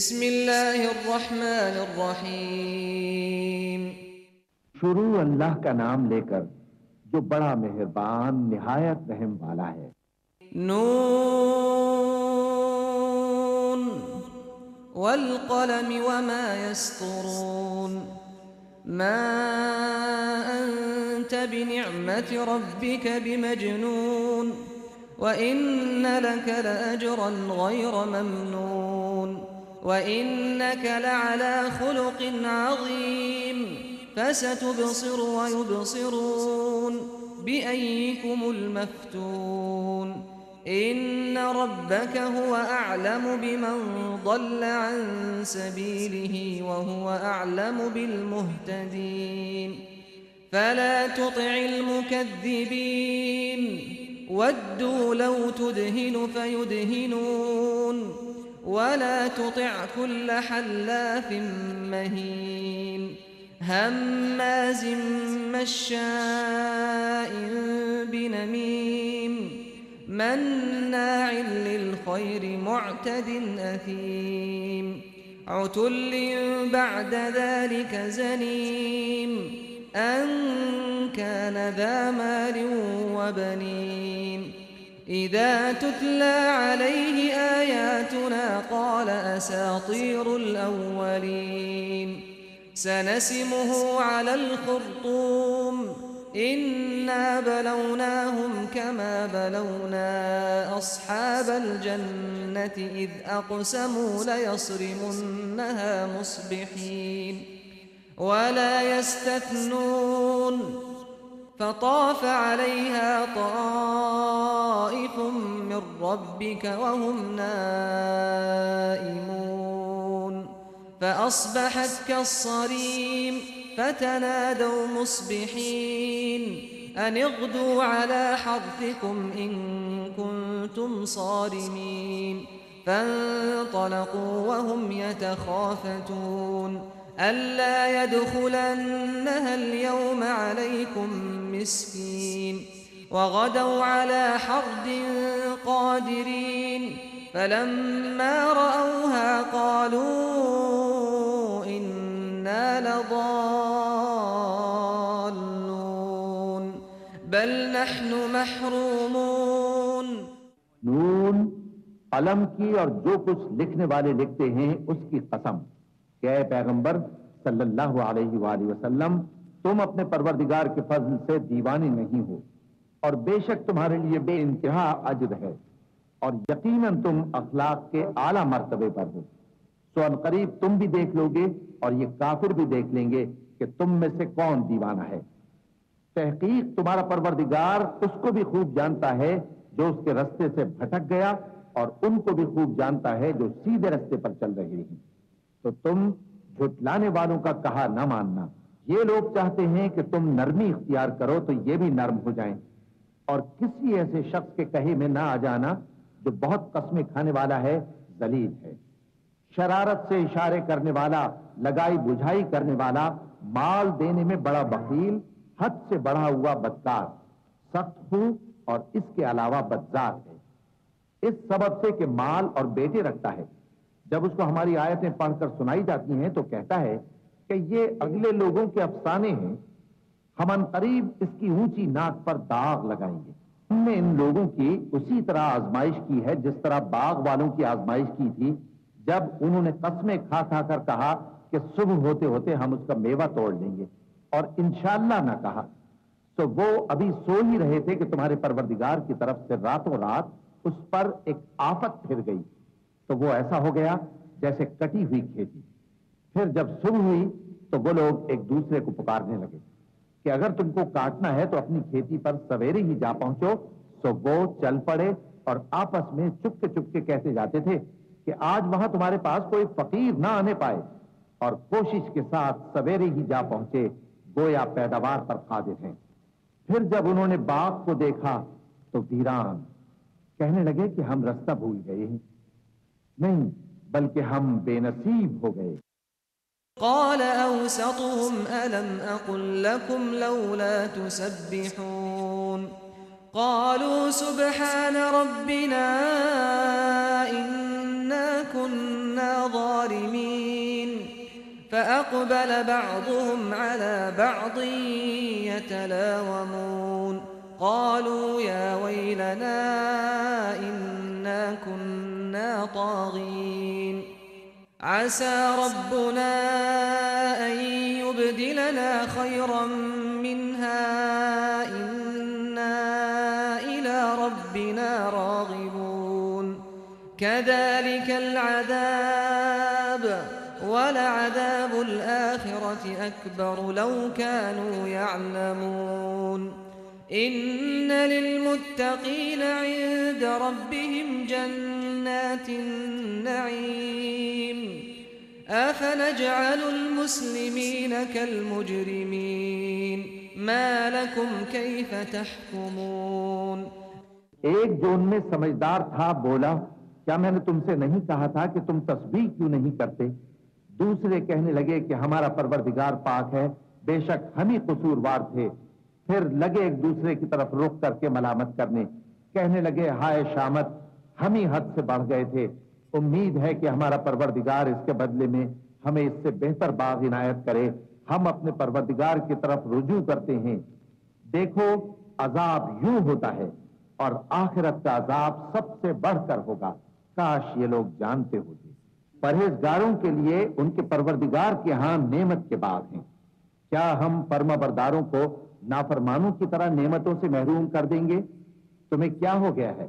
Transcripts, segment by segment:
بسم اللہ الرحمن الرحیم۔ شروع اللہ کا نام لے کر جو بڑا مہربان نہایت رحم والا ہے۔ نون والقلم وما يسطرون ما أنت بنعمة ربك بمجنون وإن لك لأجرا غير ممنون وإنك لعلى خلق عظيم فستبصر ويبصرون بأيكم المفتون إن ربك هو أعلم بمن ضل عن سبيله وهو أعلم بالمهتدين فلا تطع المكذبين ودوا لو تدهن فيدهنون ولا تطع كل حلاف مهين هماز مشاء بنميم مناع للخير معتد أثيم عتل بعد ذلك زنيم أن كان ذا مال وبنين إذا تتلى عليه آياتنا قال أساطير الأولين سنسمه على الخرطوم إنا بلوناهم كما بلونا أصحاب الجنة إذ أقسموا ليصرمنها مصبحين ولا يستثنون فطاف عليها طائف من ربك وهم نائمون فأصبحت كالصريم فتنادوا مصبحين أن اغدوا على حرثكم إن كنتم صارمين فانطلقوا وهم يتخافتون ألا يدخلنها اليوم عليكم مسكين وغدوا على حرد قادرين فلما رأوها قالوا إنا لضالون بل نحن محرومون۔ نون، قلم کی اور جو کچھ لکھنے والے لکھتے ہیں اس کی قسم کہ اے پیغمبر صلی اللہ علیہ وآلہ وسلم تم اپنے پروردگار کے فضل سے دیوانے نہیں ہو اور بے شک تمہارے لیے بے انتہا اجر ہے اور یقیناً تم اخلاق کے اعلیٰ مرتبے پر ہو۔ سو ان قریب تم بھی دیکھ لو گے اور یہ کافر بھی دیکھ لیں گے کہ تم میں سے کون دیوانہ ہے۔ تحقیق تمہارا پروردگار اس کو بھی خوب جانتا ہے جو اس کے رستے سے بھٹک گیا اور ان کو بھی خوب جانتا ہے جو سیدھے رستے پر چل رہے ہیں۔ تو تم جھٹلانے والوں کا کہا نہ ماننا۔ یہ لوگ چاہتے ہیں کہ تم نرمی اختیار کرو تو یہ بھی نرم ہو جائیں، اور کسی ایسے شخص کے کہے میں نہ آ جانا جو بہت قسمیں کھانے والا ہے، ذلیل ہے، شرارت سے اشارے کرنے والا، لگائی بجھائی کرنے والا، مال دینے میں بڑا بخیل، حد سے بڑھا ہوا بدکار، سخت خو اور اس کے علاوہ بدذات ہے۔ اس سبب سے کہ مال اور بیٹے رکھتا ہے، جب اس کو ہماری آیتیں پڑھ کر سنائی جاتی ہیں تو کہتا ہے کہ یہ اگلے لوگوں کے افسانے ہیں، ہم ان قریب اس کی اونچی ناک پر داغ لگائیں گے۔ ہم نے ان لوگوں کی اسی طرح آزمائش کی ہے جس طرح باغ والوں کی آزمائش کی تھی جب انہوں نے قسمیں کھا کھا کر کہا کہ صبح ہوتے ہوتے ہم اس کا میوہ توڑ لیں گے اور انشاءاللہ نہ کہا، تو وہ ابھی سو ہی رہے تھے کہ تمہارے پروردگار کی طرف سے راتوں رات اس پر ایک آفت پھر گئی، تو وہ ایسا ہو گیا جیسے کٹی ہوئی کھیتی۔ پھر جب صبح ہوئی تو وہ لوگ ایک دوسرے کو پکارنے لگے کہ اگر تم کو کاٹنا ہے تو اپنی کھیتی پر سویرے ہی جا پہنچو۔ سو وہ چل پڑے اور آپس میں چپکے کہتے جاتے تھے کہ آج وہاں تمہارے پاس کوئی فقیر نہ آنے پائے، اور کوشش کے ساتھ سویرے ہی جا پہنچے، گویا پیداوار پر قادر ہیں۔ پھر جب انہوں نے باغ کو دیکھا تو ویران، کہنے لگے کہ ہم رستہ بھول گئے ہیں، نہیں بلکہ ہم بے نصیب ہو گئے۔ قال أوسطهم ألم أقل لكم لولا تسبحون قالوا سبحان ربنا إنا إنا كنا ظالمين فأقبل بعضهم على بعض يتلاومون قالوا يا ويلنا إنا كنا طاغين عسى ربنا أن يبدلنا خيرا منها إنا إلى ربنا راغبون كذلك العذاب ولعذاب الآخرة أكبر لو كانوا يعلمون إن للمتقين عند ربهم جنات النعيم أفنجعل المسلمين كالمجرمين ما لكم كيف تحكمون ایک جو ان میں سمجھدار تھا بولا کیا میں نے تم سے نہیں کہا تھا کہ تم تسبیح کیوں نہیں کرتے؟ دوسرے کہنے لگے کہ ہمارا پروردگار پاک ہے، بے شک ہم ہی قصوروار تھے۔ پھر لگے ایک دوسرے کی طرف رخ کر کے ملامت کرنے، کہنے لگے ہائے شامت، ہم ہی حد سے بڑھ گئے تھے۔ امید ہے کہ ہمارا پروردگار اس کے بدلے میں ہمیں اس سے بہتر باغ عنایت کرے۔ ہم اپنے پروردگار کی طرف رجوع کرتے ہیں۔ دیکھو عذاب یوں ہوتا ہے اور آخرت کا عذاب سب سے بڑھ کر ہوگا، کاش یہ لوگ جانتے ہوتے۔ پرہیزگاروں کے لیے ان کے پروردگار کے ہاں نعمت کے باغ ہیں۔ کیا ہم فرما برداروں کو نافرمانوں کی طرح نعمتوں سے محروم کر دیں گے؟ تمہیں کیا ہو گیا ہے؟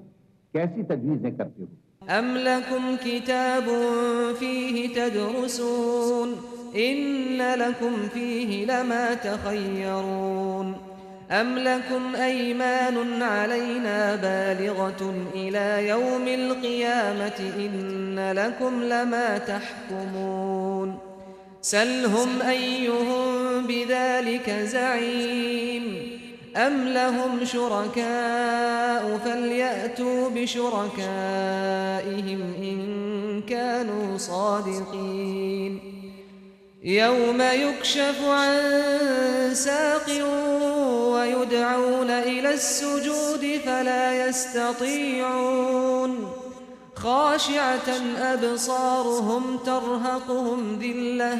کیسی تجویزیں کرتے ہو؟ أم لكم كتاب فيه تدرسون إن لكم فيه لما تخيرون أم لكم أيمان علينا بالغة إلى يوم القيامة إن لكم لما تحكمون سلهم أيهم بذلك زعيم أم لهم شركاء فليأتوا بشركائهم إن كانوا صادقين يوم يكشف عن ساق ويدعون إلى السجود فلا يستطيعون خاشعة أبصارهم ترهقهم ذلة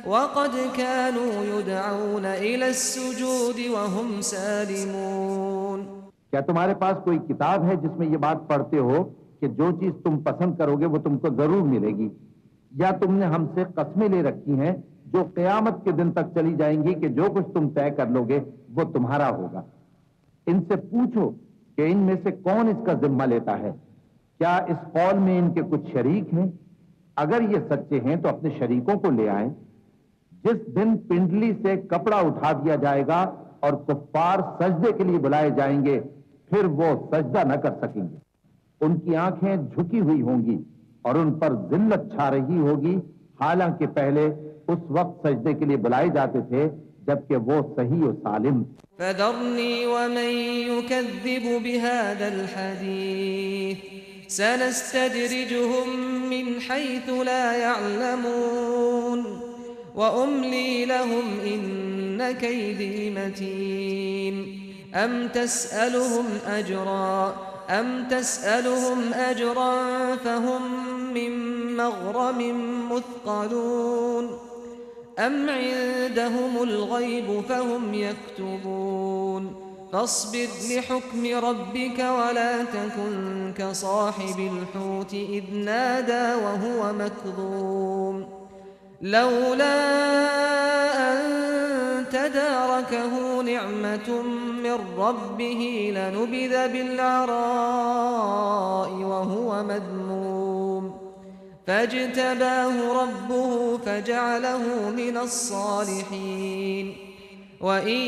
وقد كانوا يدعون إلى السجود وهم سالمون کیا تمہارے پاس کوئی کتاب ہے جس میں یہ بات پڑھتے ہو کہ جو چیز تم پسند کرو گے وہ تم کو ضرور ملے گی؟ یا تم نے ہم سے قسمیں لے رکھی ہیں جو قیامت کے دن تک چلی جائیں گی کہ جو کچھ تم طے کر لو گے وہ تمہارا ہوگا؟ ان سے پوچھو کہ ان میں سے کون اس کا ذمہ لیتا ہے؟ کیا اس قول میں ان کے کچھ شریک ہیں؟ اگر یہ سچے ہیں تو اپنے شریکوں کو لے آئیں۔ جس دن پنڈلی سے کپڑا اٹھا دیا جائے گا اور کفار سجدے کے لیے بلائے جائیں گے، پھر وہ سجدہ نہ کر سکیں گے۔ ان کی آنکھیں جھکی ہوئی ہوں گی اور ان پر ذلت چھا رہی ہوگی، حالانکہ پہلے اس وقت سجدے کے لیے بلائے جاتے تھے جبکہ وہ صحیح و سالم تھے۔ فذرني ومن يكذب بهذا الحديث سنستدرجهم من حيث لا يعلمون وأملي لهم إن كيدي متين أم تسألهم أجرا فهم من مغرم مثقلون أم عندهم الغيب فهم يكتبون فاصبر لحكم ربك ولا تكن كصاحب الحوت إذ نادى وهو مكظوم لولا أن تداركه نعمة من ربه لنبذ بالعراء وهو مذموم فاجتباه ربه فجعله من الصالحين وإن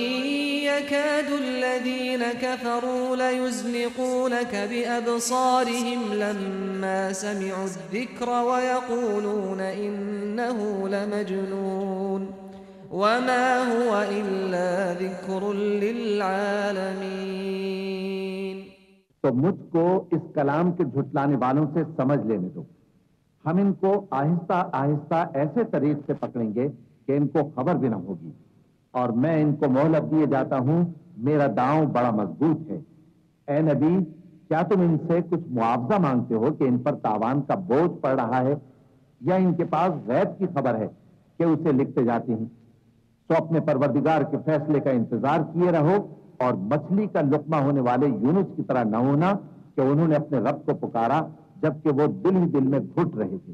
يكاد الذين كفروا ليزلقونك بأبصارهم لما سمعوا الذكر ويقولون إنه لمجنون وما هو إلا ذكر للعالمين۔ تو مجھ کو اس کلام کے جھٹلانے والوں سے سمجھ لینے دو۔ ہم ان کو آہستہ آہستہ ایسے طریق سے پکڑیں گے کہ ان کو خبر بھی نہ ہوگی، اور میں ان کو مہلت دیے جاتا ہوں، میرا داؤں بڑا مضبوط ہے۔ اے نبی، کیا تم ان سے کچھ معاوضہ مانگتے ہو کہ ان پر تاوان کا بوجھ پڑ رہا ہے، یا ان کے پاس غیب کی خبر ہے کہ اسے لکھتے جاتے ہیں؟ تو اپنے پروردگار کے فیصلے کا انتظار کیے رہو، اور مچھلی کا لقمہ ہونے والے یونس کی طرح نہ ہونا کہ انہوں نے اپنے رب کو پکارا جبکہ وہ دل ہی دل میں گھٹ رہے تھے۔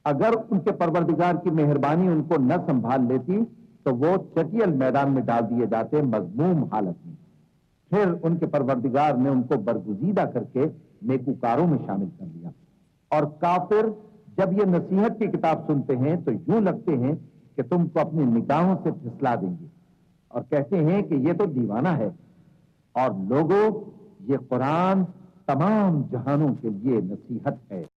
اگر ان کے پروردگار کی مہربانی ان کو نہ سنبھال لیتی تو وہ چٹیل میدان میں ڈال دیے جاتے مذموم حالت میں۔ پھر ان کے پروردگار نے ان کو برگزیدہ کر کے نیکوکاروں میں شامل کر لیا۔ اور کافر جب یہ نصیحت کی کتاب سنتے ہیں تو یوں لگتے ہیں کہ تم کو اپنی نگاہوں سے پھسلا دیں گے، اور کہتے ہیں کہ یہ تو دیوانہ ہے۔ اور لوگوں، یہ قرآن تمام جہانوں کے لیے نصیحت ہے۔